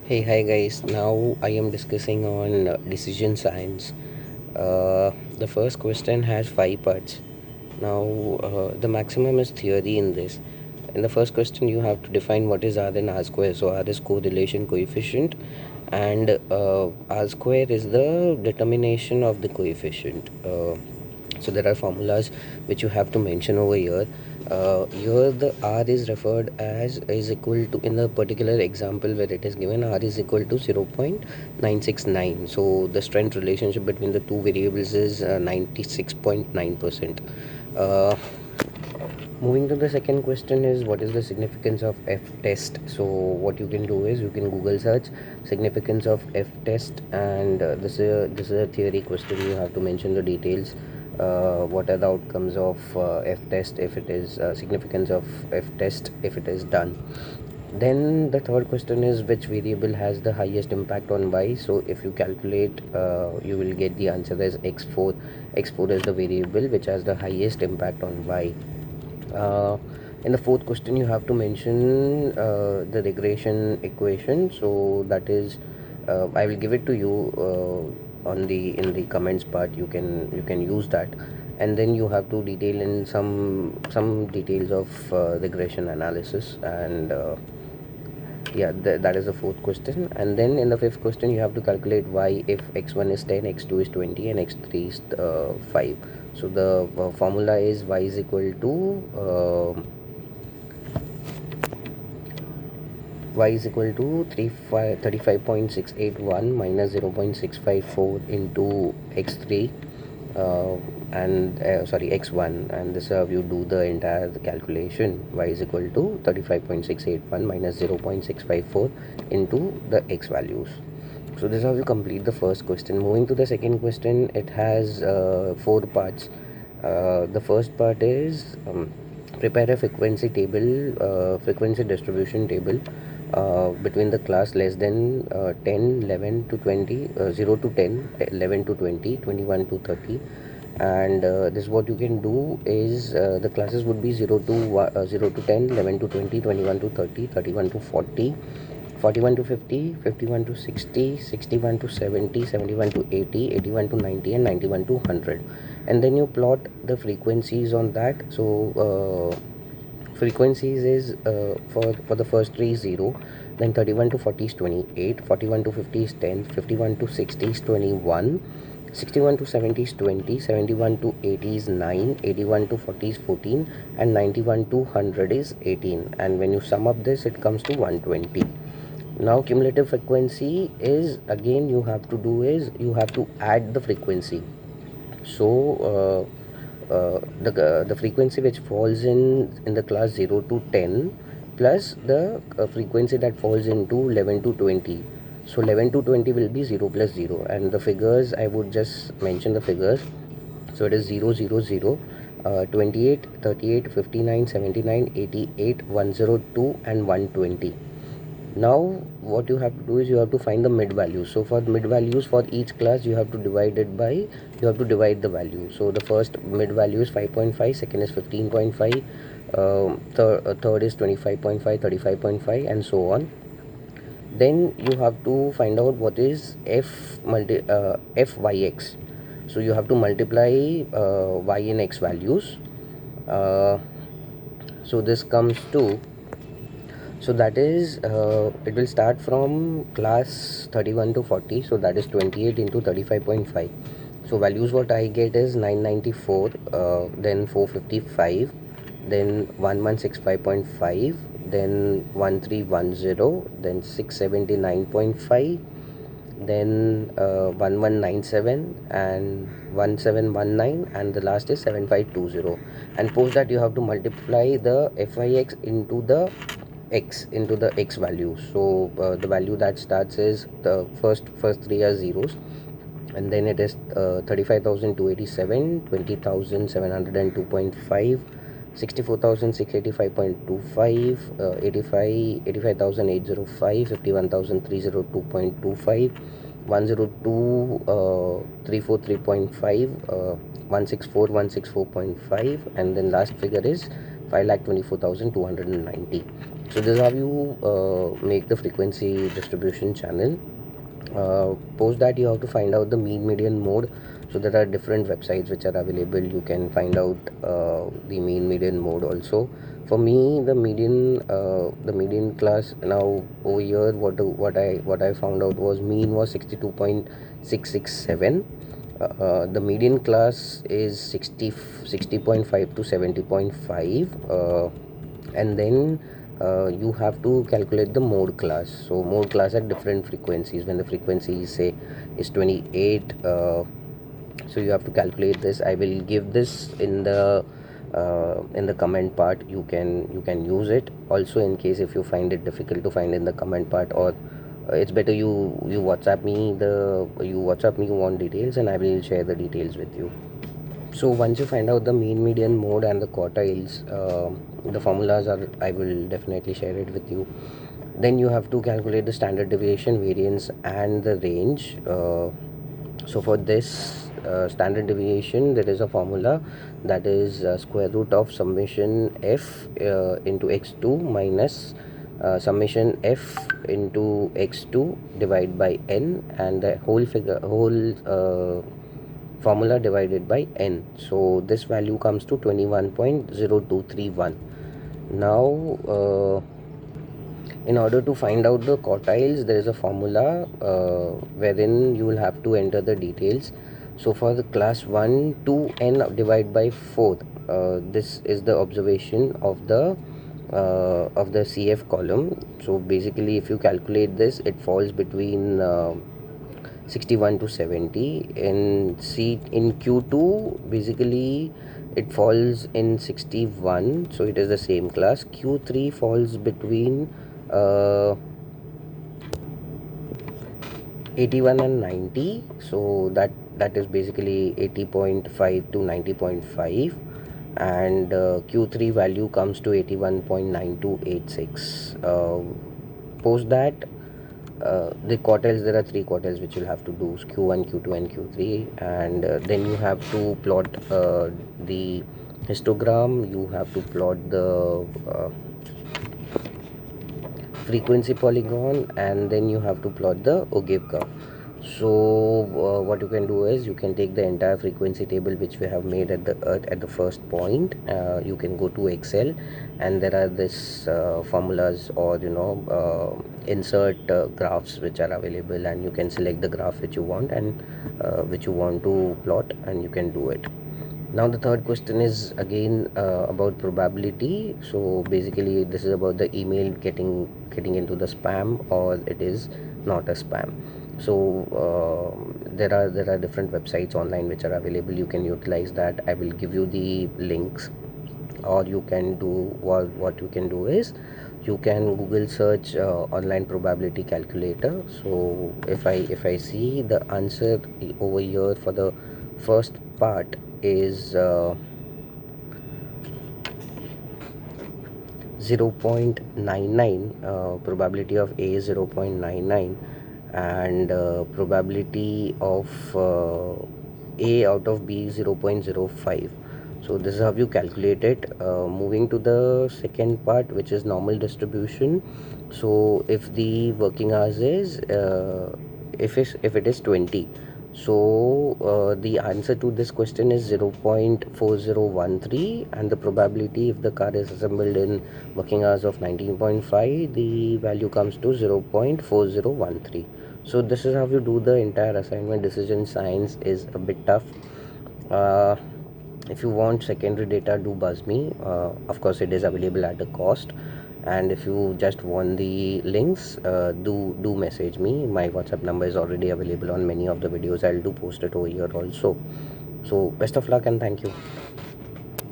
Hey, hi guys. Now I am discussing on decision science. The first question has five parts. Now, the maximum is theory in this. In the first question, you have to define what is R and R square. So, R is correlation coefficient, and R square is the determination of the coefficient. So there are formulas which you have to mention over here. Here the R is referred as is equal to, in the particular example where it is given, R is equal to 0.969. So the strength relationship between the two variables is 96.9%. uh, Moving to the second question is, what is the significance of F test? So what you can do is you can Google search significance of F test, and this is a theory question. You have to mention the details. What are the outcomes of F test if it is significance of F test if it is done. Then the third question is, which variable has the highest impact on y? So if you calculate, you will get the answer as x4. X4 is the variable which has the highest impact on y. In the fourth question, you have to mention the regression equation. So that is, I will give it to you on the in the comments part. You can use that, and then you have to detail in some details of regression analysis. And yeah, that is the fourth question. And then in the fifth question, you have to calculate y if x1 is 10, x2 is 20, and x3 is 5. So the formula is y is equal to y is equal to 35.681 minus 0.654 into x3, and sorry, x1, and this you do the entire calculation. Y is equal to 35.681 minus 0.654 into the x values. So this is how you complete the first question. Moving to the second question, it has four parts. The first part is, prepare a frequency table, frequency distribution table between the class less than 10, 11 to 20, 0 to 10, 11 to 20, 21 to 30. And this, what you can do is, the classes would be 0 to 0 to 10, 11 to 20, 21 to 30, 31 to 40, 41 to 50, 51 to 60, 61 to 70, 71 to 80, 81 to 90, and 91 to 100. And then you plot the frequencies on that. So frequencies is, for the first three is 0, then 31 to 40 is 28, 41 to 50 is 10, 51 to 60 is 21, 61 to 70 is 20, 71 to 80 is 9, 81 to 40 is 14, and 91 to 100 is 18. And when you sum up this, it comes to 120. Now cumulative frequency is, again, you have to do is you have to add the frequency. So the frequency which falls in the class 0 to 10 plus the frequency that falls into 11 to 20. So 11 to 20 will be 0 plus 0, and the figures, I would just mention the figures. So it is 0, 0, 0, 28, 38, 59, 79, 88, 102, and 120. Now what you have to do is you have to find the mid values. So for mid values for each class, you have to divide it by, you have to divide the value. So the first mid value is 5.5, second is 15.5, third is 25.5, 35.5, and so on. Then you have to find out what is fyx. So you have to multiply y and x values. So this comes to, so that is, it will start from class 31 to 40. So that is 28 into 35.5. So values what I get is 994, then 455, then 1165.5, then 1310, then 679.5, then 1197, and 1719, and the last is 7520. And post that you have to multiply the fyx into the x value. So the value that starts is, the first three are zeros, and then it is 35,287, 20,702.5, 64,685.25, 85,805, 51,302.25, 102,343.5, 164,164.5, and then last figure is 5,24,290. So this is how you make the frequency distribution channel. Post that, you have to find out the mean median mode. So there are different websites which are available. You can find out the mean median mode also. For me, the median class now over here, what I found out was mean was 62.667. The median class is 60.5 to 70.5, and then you have to calculate the mode class. So mode class at different frequencies. When the frequency say is 28, so you have to calculate this. I will give this in the comment part. You can use it also, in case if you find it difficult to find in the comment part, or it's better you WhatsApp me you want details, and I will share the details with you. So once you find out the mean, median, mode, and the quartiles, the formulas are, I will definitely share it with you. Then you have to calculate the standard deviation, variance, and the range. So for this standard deviation, there is a formula, that is square root of summation f into x2 minus summation f into x2 divided by n, and the whole formula divided by n. So this value comes to 21.0231. Now in order to find out the quartiles, there is a formula wherein you will have to enter the details. So for the class 1 to n divided by 4, this is the observation of the CF column. So basically, if you calculate this, it falls between 61 to 70. In Q2, basically it falls in 61, so it is the same class. Q3 falls between 81 and 90, so that is basically 80.5 to 90.5, and Q3 value comes to 81.9286. Post that, the quartiles, there are 3 quartiles which you'll have to do: Q1, Q2, and Q3. And then you have to plot the histogram, you have to plot the frequency polygon, and then you have to plot the Ogive curve. So what you can do is, you can take the entire frequency table which we have made at the first point. You can go to Excel, and there are this formulas, or insert graphs which are available, and you can select the graph which you want, and which you want to plot, and you can do it. Now the third question is again about probability. So basically this is about the email getting into the spam, or it is not a spam. So there are different websites online which are available. You can utilize that. I will give you the links, or you can do what you can do is, you can Google search online probability calculator. So if I see the answer over here for the first part is 0.99. Probability of A is 0.99, and probability of A out of B is 0.05. So this is how you calculate it. Moving to the second part, which is normal distribution. So if the working hours is if it is 20, so the answer to this question is 0.4013, and the probability, if the car is assembled in working hours of 19.5, the value comes to 0.4013. So this is how you do the entire assignment. Decision science is a bit tough. If you want secondary data, do buzz me. Of course it is available at a cost, and if you just want the links, do message me. My WhatsApp number is already available on many of the videos. I'll do post it over here also. So best of luck, and thank you.